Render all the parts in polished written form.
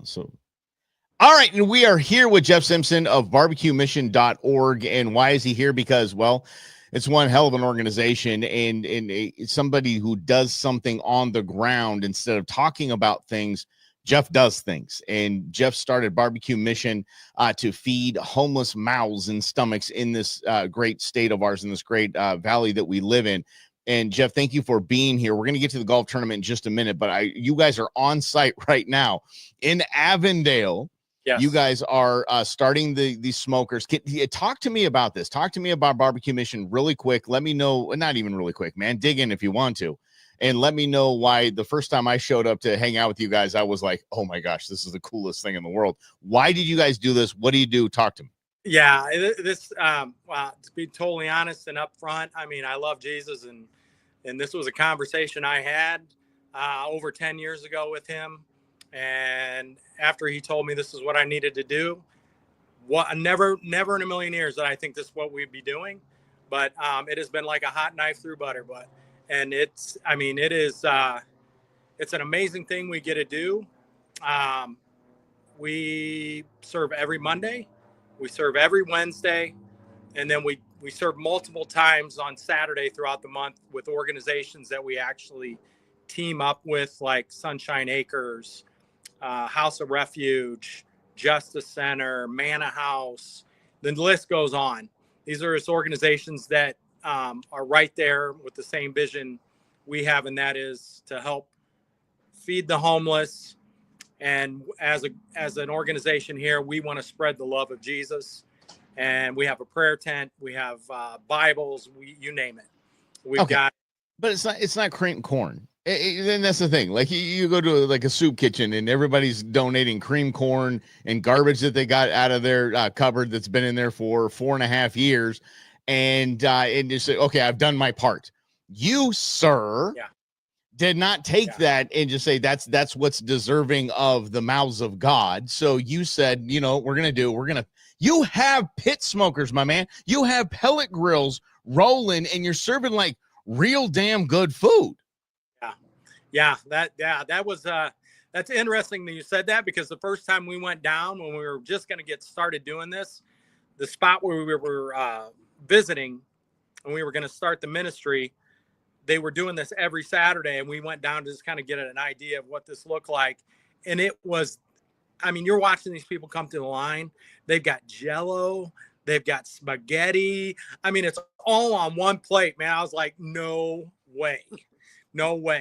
So all right, and we are here with Jeff Simpson of barbecuemission.org. And why is he here? Because, well, it's one hell of an organization and it's somebody who does something on the ground instead of talking about things. Jeff does things, and Jeff started Barbecue Mission to feed homeless mouths and stomachs in this great state of ours, in this great valley that we live in. And Jeff, thank you for being here. We're going to get to the golf tournament in just a minute, but you guys are on site right now in Avondale. Yes. You guys are starting these smokers. Talk to me about this. Talk to me about Barbecue Mission really quick. Let me know, not even really quick, man. Dig in if you want to. And let me know why the first time I showed up to hang out with you guys, I was like, oh my gosh, this is the coolest thing in the world. Why did you guys do this? What do you do? Talk to me. Yeah, well, to be totally honest and upfront, I mean, I love Jesus, and this was a conversation I had over 10 years ago with him. And after he told me this is what I needed to do, never in a million years that I think this is what we'd be doing. But it has been like a hot knife through butter. It's an amazing thing we get to do. We serve every Monday, we serve every Wednesday, and then we serve multiple times on Saturday throughout the month with organizations that we actually team up with, like Sunshine Acres, House of Refuge, Justice Center, Manna House. The list goes on. These are just organizations that are right there with the same vision we have, and that is to help feed the homeless. And as an organization here, we want to spread the love of Jesus. And we have a prayer tent. We have Bibles. You name it. We've got. But it's not cream corn. Then that's the thing. Like you go to like a soup kitchen and everybody's donating cream corn and garbage that they got out of their cupboard that's been in there for 4.5 years, and you say, okay, I've done my part. You, sir, did not take that and just say that's what's deserving of the mouths of God. So you said, you have pit smokers, my man. You have pellet grills rolling, and you're serving like real damn good food. That's interesting that you said that, because the first time we went down, when we were just going to get started doing this, the spot where we were visiting and we were going to start the ministry, they were doing this every Saturday, and we went down to just kind of get an idea of what this looked like. And it was, I mean, you're watching these people come to the line. They've got Jell-O, they've got spaghetti. I mean, it's all on one plate, man. I was like, no way.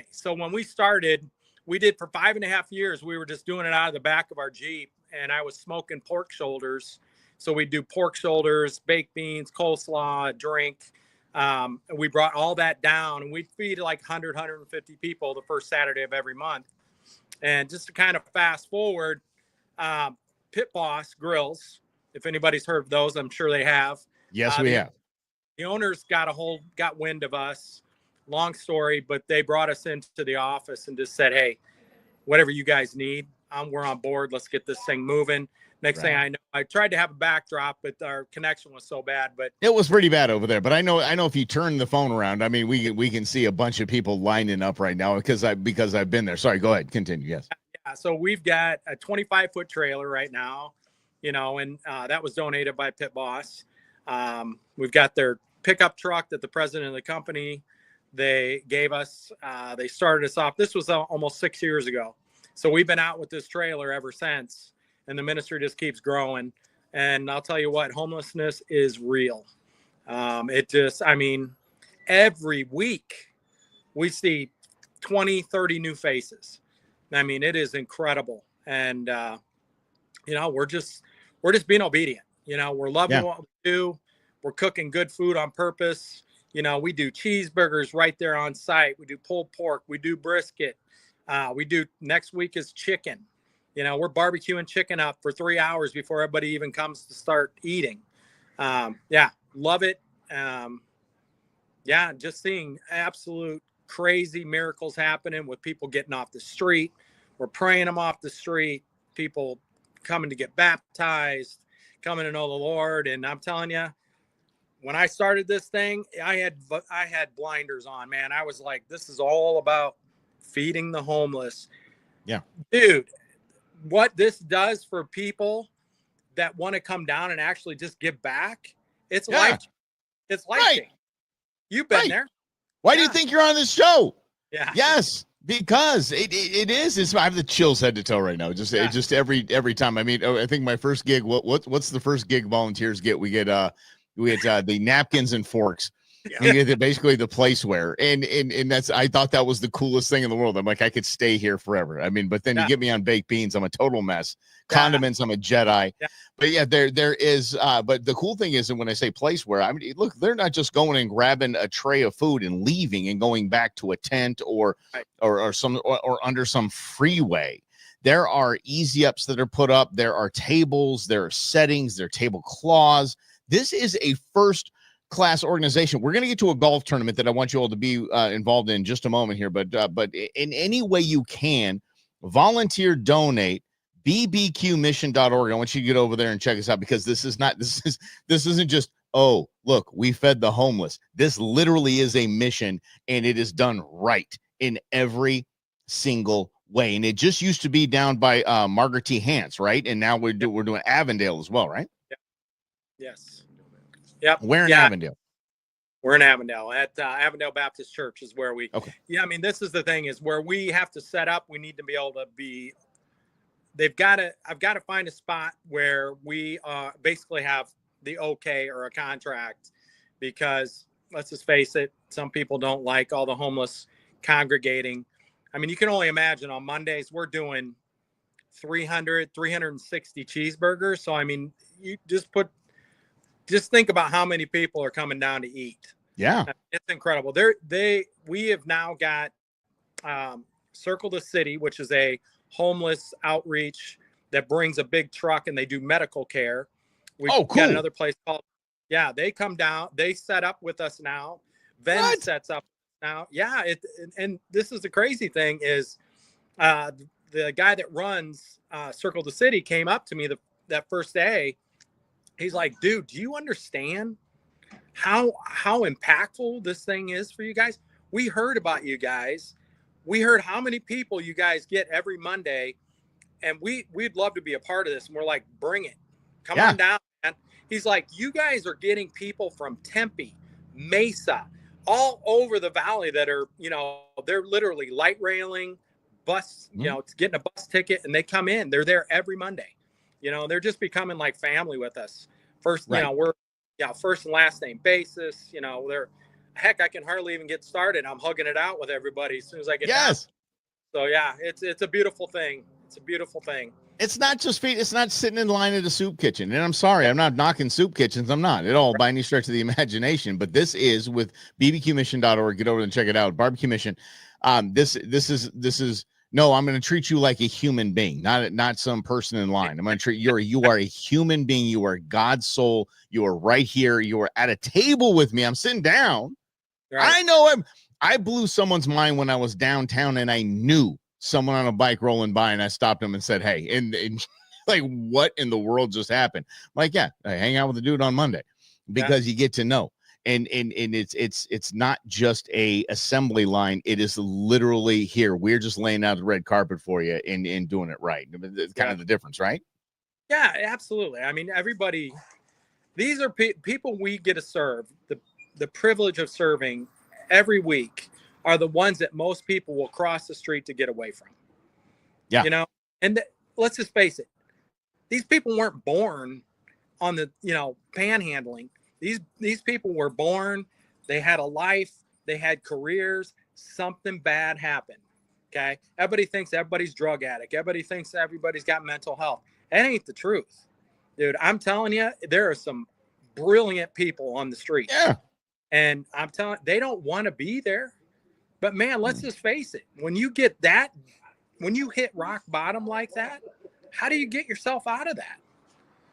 So when we started, we did for 5.5 years, we were just doing it out of the back of our Jeep, and I was smoking pork shoulders. So we do pork shoulders, baked beans, coleslaw, a drink. We brought all that down, and we'd feed like 100, 150 people the first Saturday of every month. And just to kind of fast forward, Pit Boss Grills, if anybody's heard of those, I'm sure they have. Yes, we have. The owners got wind of us. Long story, but they brought us into the office and just said, hey, whatever you guys need, we're on board. Let's get this thing moving. Next thing I know, I tried to have a backdrop, but our connection was so bad. But it was pretty bad over there. But I know if you turn the phone around, I mean, we can see a bunch of people lining up right now because I've been there. Sorry, go ahead, continue. Yes. Yeah. So we've got a 25-foot trailer right now, and that was donated by Pit Boss. We've got their pickup truck that the president of the company they gave us. They started us off. This was almost 6 years ago. So we've been out with this trailer ever since. And the ministry just keeps growing. And I'll tell you what, homelessness is real. Every week we see 20, 30 new faces. I mean, it is incredible. And, we're just being obedient. We're loving what we do. We're cooking good food on purpose. We do cheeseburgers right there on site. We do pulled pork. We do brisket. Next week is chicken. We're barbecuing chicken up for 3 hours before everybody even comes to start eating. Love it. Just seeing absolute crazy miracles happening with people getting off the street. We're praying them off the street. People coming to get baptized, coming to know the Lord. And I'm telling you, when I started this thing, I had blinders on, man. I was like, this is all about feeding the homeless. Yeah. Dude, what this does for people that want to come down and actually just give back, it's life. It's life changing. You've been there. Why do you think you're on this show? Yeah. Yes, because it is. I have the chills head to toe right now. Just every time. I mean, I think my first gig. What's the first gig volunteers get? We get the napkins and forks. Yeah. You get basically the placeware, and that's. I thought that was the coolest thing in the world. I'm like, I could stay here forever. I mean, but then you get me on baked beans, I'm a total mess. Condiments, I'm a Jedi. Yeah. But yeah, there is. But the cool thing is that when I say placeware, I mean, look, they're not just going and grabbing a tray of food and leaving and going back to a tent or under some freeway. There are easy ups that are put up. There are tables. There are settings. There are tablecloths. This is a first class organization. We're going to get to a golf tournament that I want you all to be involved in just a moment here, but in any way you can, volunteer, donate, bbqmission.org. I want you to get over there and check us out, because this isn't just, oh, look, we fed the homeless. This literally is a mission, and it is done right in every single way. And it just used to be down by Margaret T. Hance, right? And now we're doing Avondale as well, right? Yeah. Yes. Yep. Where in Avondale? We're in Avondale at Avondale Baptist Church is where we. Okay. Yeah, I mean, this is the thing, is where we have to set up. We need to be able to be. I've got to find a spot where we basically have the okay or a contract, because let's just face it, some people don't like all the homeless congregating. I mean, you can only imagine on Mondays we're doing 360 cheeseburgers. So I mean, you just think about how many people are coming down to eat. Yeah. It's incredible. We have now got Circle the City, which is a homeless outreach that brings a big truck and they do medical care. We've got another place called, they come down, they set up with us now. Venn sets up now. Yeah. And this is the crazy thing is the guy that runs Circle the City came up to me that first day. He's like, dude, do you understand how impactful this thing is for you guys? We heard about you guys. We heard how many people you guys get every Monday, and we'd love to be a part of this. And we're like, bring it. Come on down, man. He's like, you guys are getting people from Tempe, Mesa, all over the valley that are, they're literally light railing, bus, getting a bus ticket, and they come in. They're there every Monday. They're just becoming like family with us. First, we're first and last name basis. Heck, I can hardly even get started. I'm hugging it out with everybody as soon as I get down. So yeah, it's a beautiful thing. It's a beautiful thing. It's not just feet. It's not sitting in line at a soup kitchen. And I'm sorry, I'm not knocking soup kitchens. I'm not at all by any stretch of the imagination. But this is with bbqmission.org. Get over and check it out. Barbecue Mission. This is. No, I'm going to treat you like a human being, not some person in line. I'm going to treat you are a human being. You are God's soul. You are right here. You are at a table with me. I'm sitting down. Right. I know I blew someone's mind when I was downtown and I knew someone on a bike rolling by, and I stopped him and said, hey, and like, what in the world just happened? I'm like, I hang out with the dude on Monday, because you get to know. And it's not just a assembly line. It is literally here. We're just laying out the red carpet for you and doing it right. It's kind of the difference, right? Yeah, absolutely. I mean, everybody, these are people we get to serve. The privilege of serving every week are the ones that most people will cross the street to get away from. Yeah. And let's just face it. These people weren't born on the, panhandling. These people were born, they had a life, they had careers, something bad happened. Okay. Everybody thinks everybody's drug addict. Everybody thinks everybody's got mental health. That ain't the truth. Dude, I'm telling you, there are some brilliant people on the street. Yeah. And I'm telling they don't want to be there. But man, let's just face it. When you get that, when you hit rock bottom like that, how do you get yourself out of that?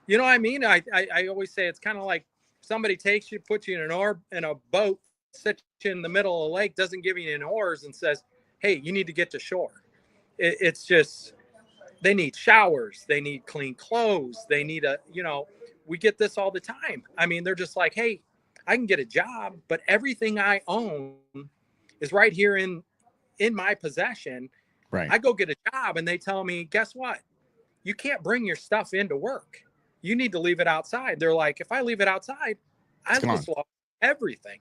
You know what I mean? I always say it's kind of like, somebody takes you, puts you in a boat, sits you in the middle of the lake, doesn't give you any oars, and says, hey, you need to get to shore. It's just, they need showers. They need clean clothes. They need we get this all the time. I mean, they're just like, hey, I can get a job, but everything I own is right here in my possession. Right. I go get a job and they tell me, guess what? you can't bring your stuff into work. You need to leave it outside. They're like, if I leave it outside, I just lost everything.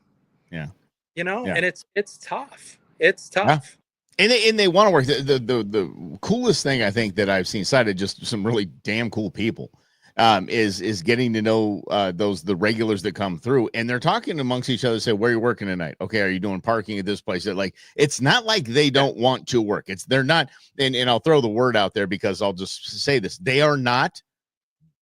Yeah. And it's tough. It's tough. Yeah. And they want to work. The coolest thing I think that I've seen, cited just some really damn cool people, is getting to know the regulars that come through, and they're talking amongst each other. Say, where are you working tonight? Okay, are you doing parking at this place? Like, it's not like they don't want to work. They're not. And I'll throw the word out there because I'll just say this: they are not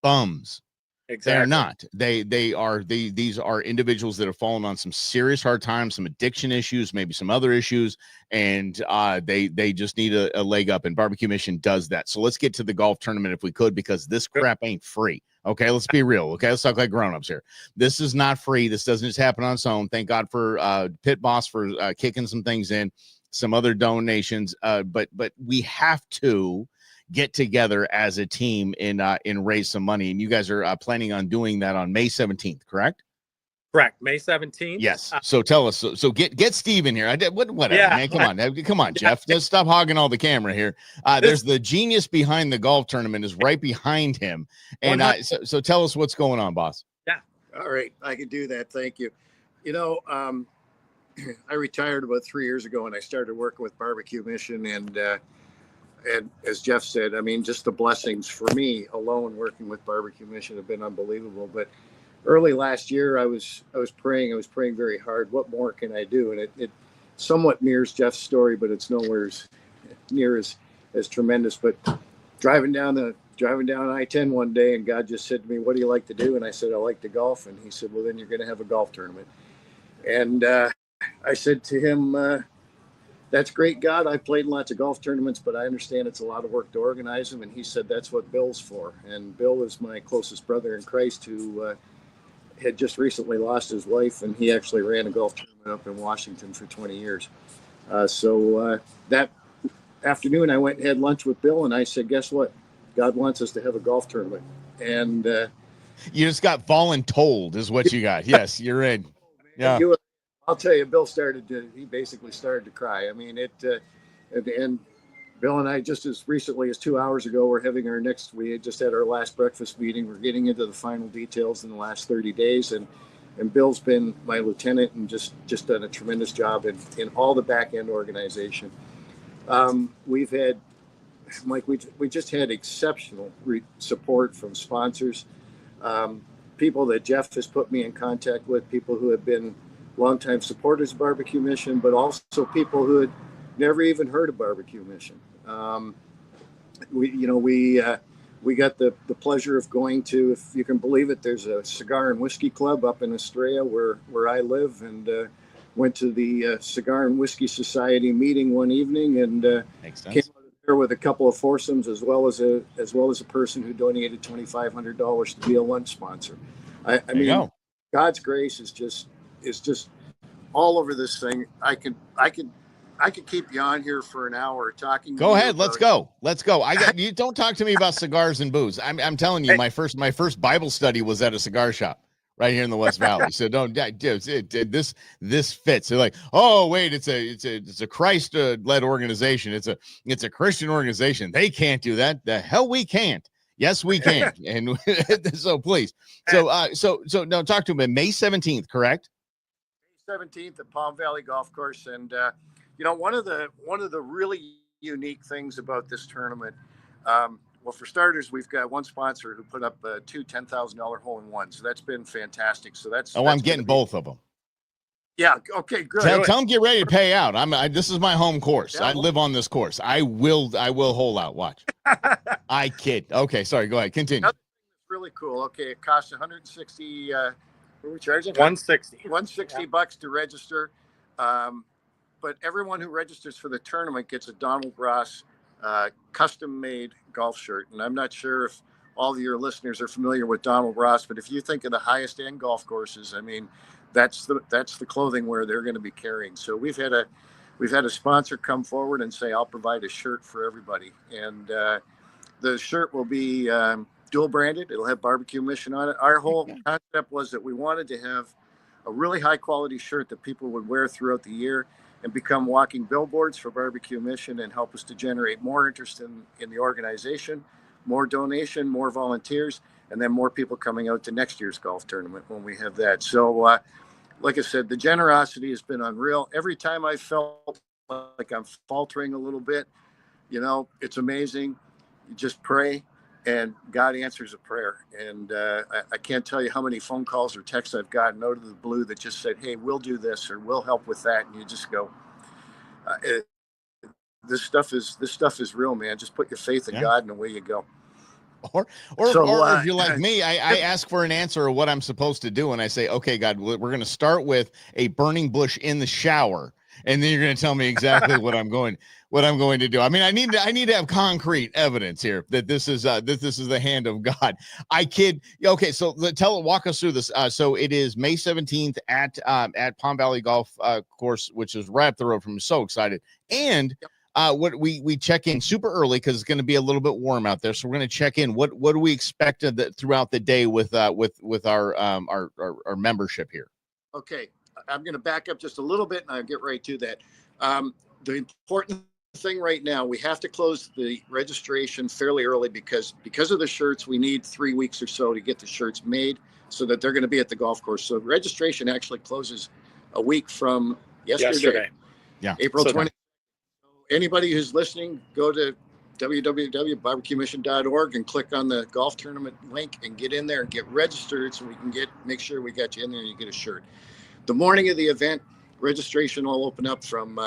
bums. Exactly. They are not. These are individuals that have fallen on some serious hard times, some addiction issues, maybe some other issues, and they just need a leg up. And Barbecue Mission does that. So let's get to the golf tournament if we could, because this crap ain't free. Okay, let's be real. Okay, let's talk like grown-ups here. This is not free. This doesn't just happen on its own. Thank God for Pit Boss for kicking some things in, some other donations. But we have to get together as a team and raise some money. And you guys are planning on doing that on May 17th, correct? Correct. May 17th. Yes. So tell us. So get Steve in here. Whatever, man. Come on, Jeff. Just stop hogging all the camera here. There's the genius behind the golf tournament is right behind him. And so tell us what's going on, boss. Yeah. All right. I can do that. Thank you. I retired about 3 years ago and I started working with Barbecue Mission, and as Jeff said, I mean, just the blessings for me alone working with Barbecue Mission have been unbelievable. But early last year, I was praying very hard. What more can I do? And it somewhat mirrors Jeff's story, but it's nowhere near as tremendous. But driving down I-10 one day, and God just said to me, "What do you like to do?" And I said, "I like to golf." And he said, "Well, then you're going to have a golf tournament." And I said to him, "That's great, God. I've played in lots of golf tournaments, but I understand it's a lot of work to organize them." And he said, "That's what Bill's for." And Bill is my closest brother in Christ who had just recently lost his wife, and he actually ran a golf tournament up in Washington for 20 years. So that afternoon, I went and had lunch with Bill, and I said, "Guess what? God wants us to have a golf tournament." And you just got voluntold is what you got. Yes, you're in. Yeah. I'll tell you, Bill he basically started to cry. I mean, and Bill and I, just as recently as 2 hours ago, we had just had our last breakfast meeting. We're getting into the final details in the last 30 days. And Bill's been my lieutenant and just done a tremendous job in all the back end organization. We've had, Mike, we just had exceptional support from sponsors, people that Jeff has put me in contact with, people who have been longtime supporters of Barbecue Mission, but also people who had never even heard of Barbecue Mission. We got the pleasure of going to, if you can believe it, there's a cigar and whiskey club up in Estrella where I live, and went to the Cigar and Whiskey Society meeting one evening, and came out of there with a couple of foursomes, as well as a person who donated $2,500 to be a lunch sponsor. I mean, God's grace is just all over this thing. I could keep you on here for an hour talking. Go ahead. Let's go. You don't talk to me about cigars and booze. I'm telling you, my first Bible study was at a cigar shop right here in the West Valley. So this fits. They're like, oh wait, it's a Christ led organization. It's a Christian organization. They can't do that. The hell we can't. Yes, we can. And so please. So now talk to me. May 17th, correct? 17th at Palm Valley Golf Course. And one of the really unique things about this tournament, well, for starters, we've got one sponsor who put up two $10,000 hole-in-ones. So that's been fantastic. So I'm getting both of them. Yeah. Okay. Good. Tell them get ready to pay out. This is my home course. Yeah, I live on this course. I will hole out. Watch. I kid. Okay. Sorry. Go ahead. Continue. Another thing that's really cool. Okay. It costs 160. What are we charging? 160. $160 to register. But everyone who registers for the tournament gets a Donald Ross custom-made golf shirt. And I'm not sure if all of your listeners are familiar with Donald Ross, but if you think of the highest end golf courses, I mean, that's the clothing wear they're going to be carrying. So we've had a sponsor come forward and say, "I'll provide a shirt for everybody," and the shirt will be dual branded. It'll have Barbecue Mission on it. Our whole concept was that we wanted to have a really high quality shirt that people would wear throughout the year and become walking billboards for Barbecue Mission and help us to generate more interest in the organization, more donation, more volunteers, and then more people coming out to next year's golf tournament when we have that. So, like I said, the generosity has been unreal. Every time I felt like I'm faltering a little bit, it's amazing. You just pray and God answers a prayer. And I can't tell you how many phone calls or texts I've gotten out of the blue that just said, hey, we'll do this or we'll help with that. And you just go, this stuff is real, man. Just put your faith in God and away you go. Or if you're like me, I ask for an answer of what I'm supposed to do. And I say, okay, God, we're going to start with a burning bush in the shower. And then you're going to tell me exactly what I'm going to do. I mean, I need to have concrete evidence here that this is the hand of God. I kid. Okay. So walk us through this. So it is May 17th at Palm Valley Golf Course, which is right up the road from me. So excited. And what we check in super early because it's going to be a little bit warm out there. So we're going to check in. What do we expect throughout the day with our membership here? Okay, I'm going to back up just a little bit and I'll get right to that. The important thing right now, we have to close the registration fairly early because of the shirts. We need 3 weeks or so to get the shirts made so that they're going to be at the golf course. So registration actually closes a week from yesterday. Yeah, April 20th. Anybody who's listening, go to www.barbecuemission.org and click on the golf tournament link and get in there and get registered so we can make sure we got you in there and you get a shirt. The morning of the event, registration will open up from,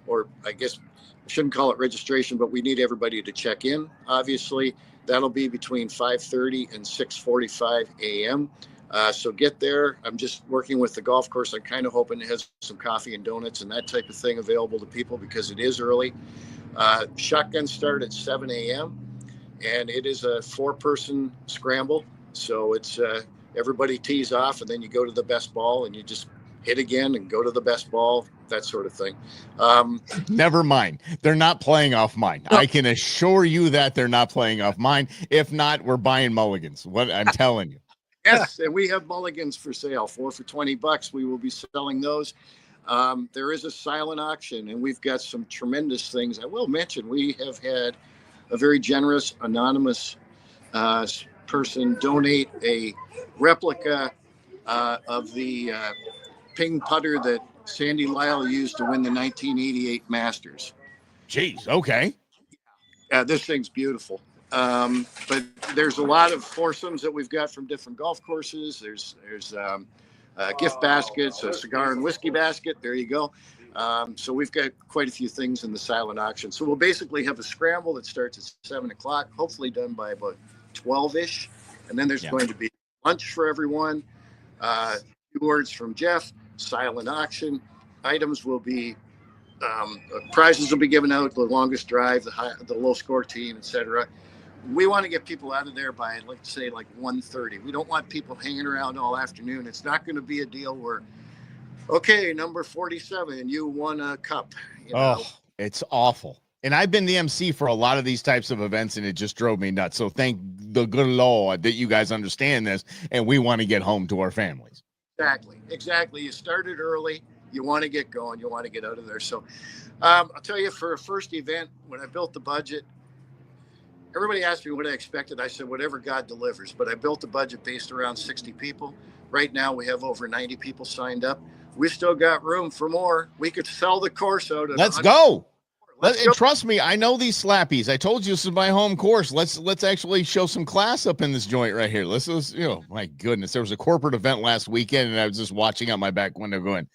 or I guess I shouldn't call it registration, but we need everybody to check in. Obviously, that'll be between 5:30 and 6:45 a.m. So get there. I'm just working with the golf course. I'm kind of hoping to have some coffee and donuts and that type of thing available to people because it is early. Shotgun start at 7 a.m. and it is a 4-person scramble. So it's everybody tees off and then you go to the best ball and you just hit again and go to the best ball, that sort of thing. Never mind. They're not playing off mine. No. I can assure you that they're not playing off mine. If not, we're buying mulligans. What I'm telling you. Yes, and we have mulligans for sale, 4 for $20. We will be selling those. There is a silent auction, and we've got some tremendous things. I will mention we have had a very generous anonymous person donate a replica of the ping putter that Sandy Lyle used to win the 1988 Masters. Jeez, okay. This thing's beautiful. But there's a lot of foursomes that we've got from different golf courses. There's gift baskets, a cigar and whiskey basket. There you go. So we've got quite a few things in the silent auction. So we'll basically have a scramble that starts at 7 o'clock, hopefully done by about 12-ish. And then there's going to be lunch for everyone. 2 words from Jeff, silent auction. Items will be, prizes will be given out, the longest drive, the low score team, etc. We want to get people out of there by, let's say, like 1:30. We don't want people hanging around all afternoon. It's not going to be a deal where, okay, number 47, you won a cup. Oh, it's awful. And I've been the MC for a lot of these types of events, and it just drove me nuts. So thank the good Lord that you guys understand this, and we want to get home to our families. Exactly. You started early. You want to get going. You want to get out of there. So I'll tell you, for a first event, when I built the budget, everybody asked me what I expected. I said, whatever God delivers. But I built the budget based around 60 people. Right now, we have over 90 people signed up. We still got room for more. We could sell the course out. Let's go. And trust me, I know these slappies. I told you this is my home course. Let's actually show some class up in this joint right here. Let's my goodness. There was a corporate event last weekend, and I was just watching out my back window going,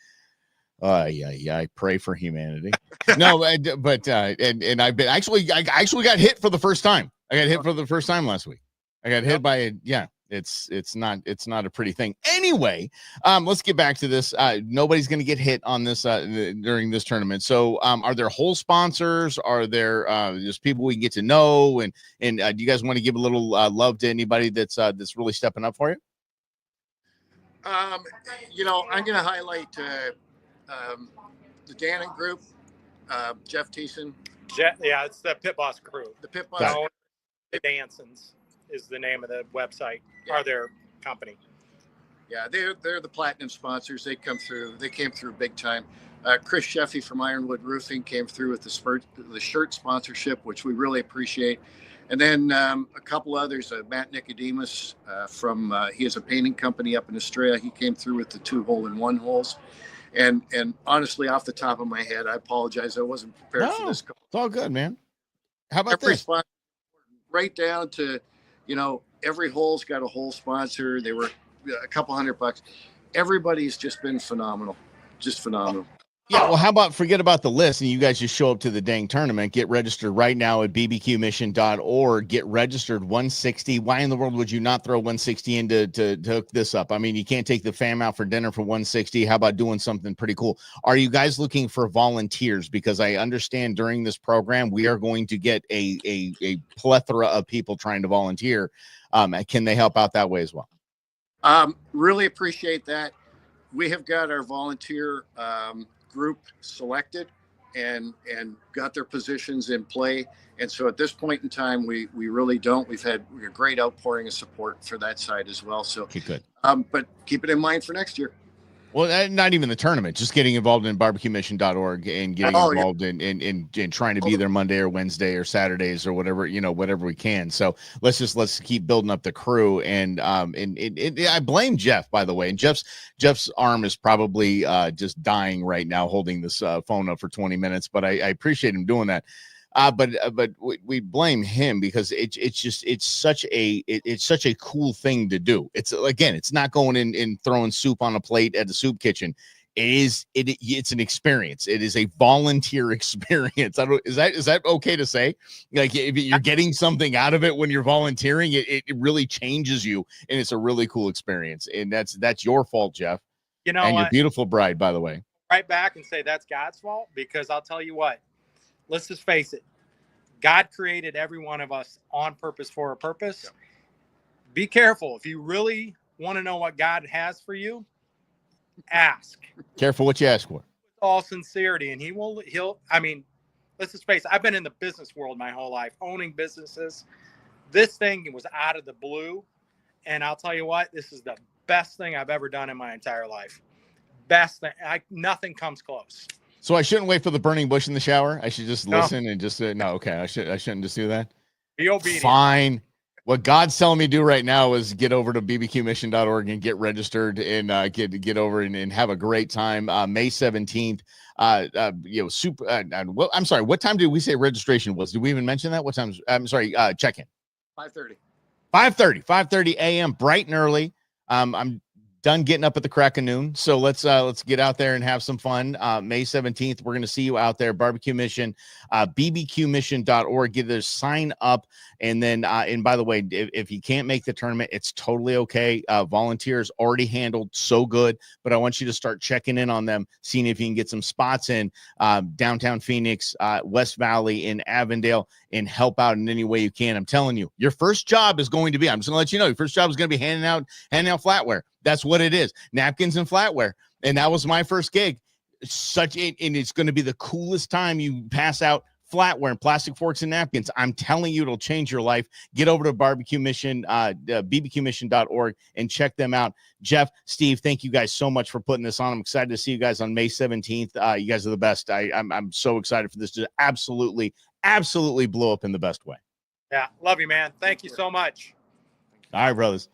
I pray for humanity. No, but and I've been I actually got hit for the first time. I got hit for the first time last week. I got hit by it's not a pretty thing. Anyway, let's get back to this. Nobody's going to get hit on this during this tournament. So are there whole sponsors? Are there just people we can get to know? And do you guys want to give a little love to anybody that's really stepping up for you? I'm going to highlight the Dannon Group, Jeff Thiessen. It's the Pit Boss crew. The Pit Boss. The Dansons is the name of the website, or their company. Yeah, they're the platinum sponsors. They came through big time. Chris Sheffy from Ironwood Roofing came through with the shirt sponsorship, which we really appreciate. And then a couple others, Matt Nicodemus he has a painting company up in Estrella. He came through with the 2 hole-in-one holes. And honestly, off the top of my head, I apologize. I wasn't prepared for this call. It's all good, man. How about Every this? sponsor, right down to, every hole's got a hole sponsor. They were a couple $100. Everybody's just been phenomenal. Just phenomenal. Yeah, well, how about forget about the list and you guys just show up to the dang tournament. Get registered right now at bbqmission.org. Get registered 160. Why in the world would you not throw 160 in to hook this up? I mean, you can't take the fam out for dinner for 160. How about doing something pretty cool? Are you guys looking for volunteers? Because I understand during this program, we are going to get a plethora of people trying to volunteer. Can they help out that way as well? Really appreciate that. We have got our volunteer group selected and got their positions in play. And so at this point in time, we really don't. We've had a great outpouring of support for that side as well. So Okay, good. But keep it in mind for next year. Well, not even the tournament, just getting involved in barbecuemission.org and getting involved in trying to be there Monday or Wednesday or Saturdays or whatever, whatever we can. So let's keep building up the crew. And I blame Jeff, by the way. And Jeff's arm is probably just dying right now holding this phone up for 20 minutes, but I appreciate him doing that. But we blame him because it's such a cool thing to do. It's not going in and throwing soup on a plate at the soup kitchen. It's an experience. It is a volunteer experience. Is that okay to say? Like, if you're getting something out of it when you're volunteering, it really changes you, and it's a really cool experience. And that's your fault, Jeff. And your beautiful bride, by the way. Right back and say that's God's fault, because I'll tell you what. Let's just face it. God created every one of us on purpose for a purpose. Yeah. Be careful. If you really want to know what God has for you, ask. Careful what you ask for. With all sincerity. And let's just face it. I've been in the business world my whole life, owning businesses. This thing was out of the blue. And I'll tell you what, this is the best thing I've ever done in my entire life. Best thing. Nothing comes close. So I shouldn't wait for the burning bush in the shower. I should just listen and just no. Okay, I shouldn't just do that. Be obedient. Fine. What God's telling me to do right now is get over to bbqmission.org and get registered and get over and have a great time. May 17th. Super. I'm sorry. What time did we say registration was? Did we even mention that? What time? I'm sorry. Check in. 5:30. 5:30 a.m. bright and early. I'm done getting up at the crack of noon. So let's get out there and have some fun. May 17th, we're going to see you out there. Barbecue Mission, bbqmission.org. Get there, sign up. And then, and by the way, if you can't make the tournament, it's totally okay. Volunteers already handled so good, but I want you to start checking in on them, seeing if you can get some spots in downtown Phoenix, West Valley, in Avondale, and help out in any way you can. I'm telling you, your first job is going to be, I'm just going to let you know, your first job is going to be handing out flatware. That's what it is. Napkins and flatware. And that was my first gig. And it's going to be the coolest time you pass out flatware and plastic forks and napkins. I'm telling you, it'll change your life. Get over to Barbecue Mission, bbqmission.org, and check them out. Jeff, Steve, thank you guys so much for putting this on. I'm excited to see you guys on May 17th. You guys are the best. I'm so excited for this to absolutely blow up in the best way. Yeah. Love you, man. Thank you so much. All right, brothers.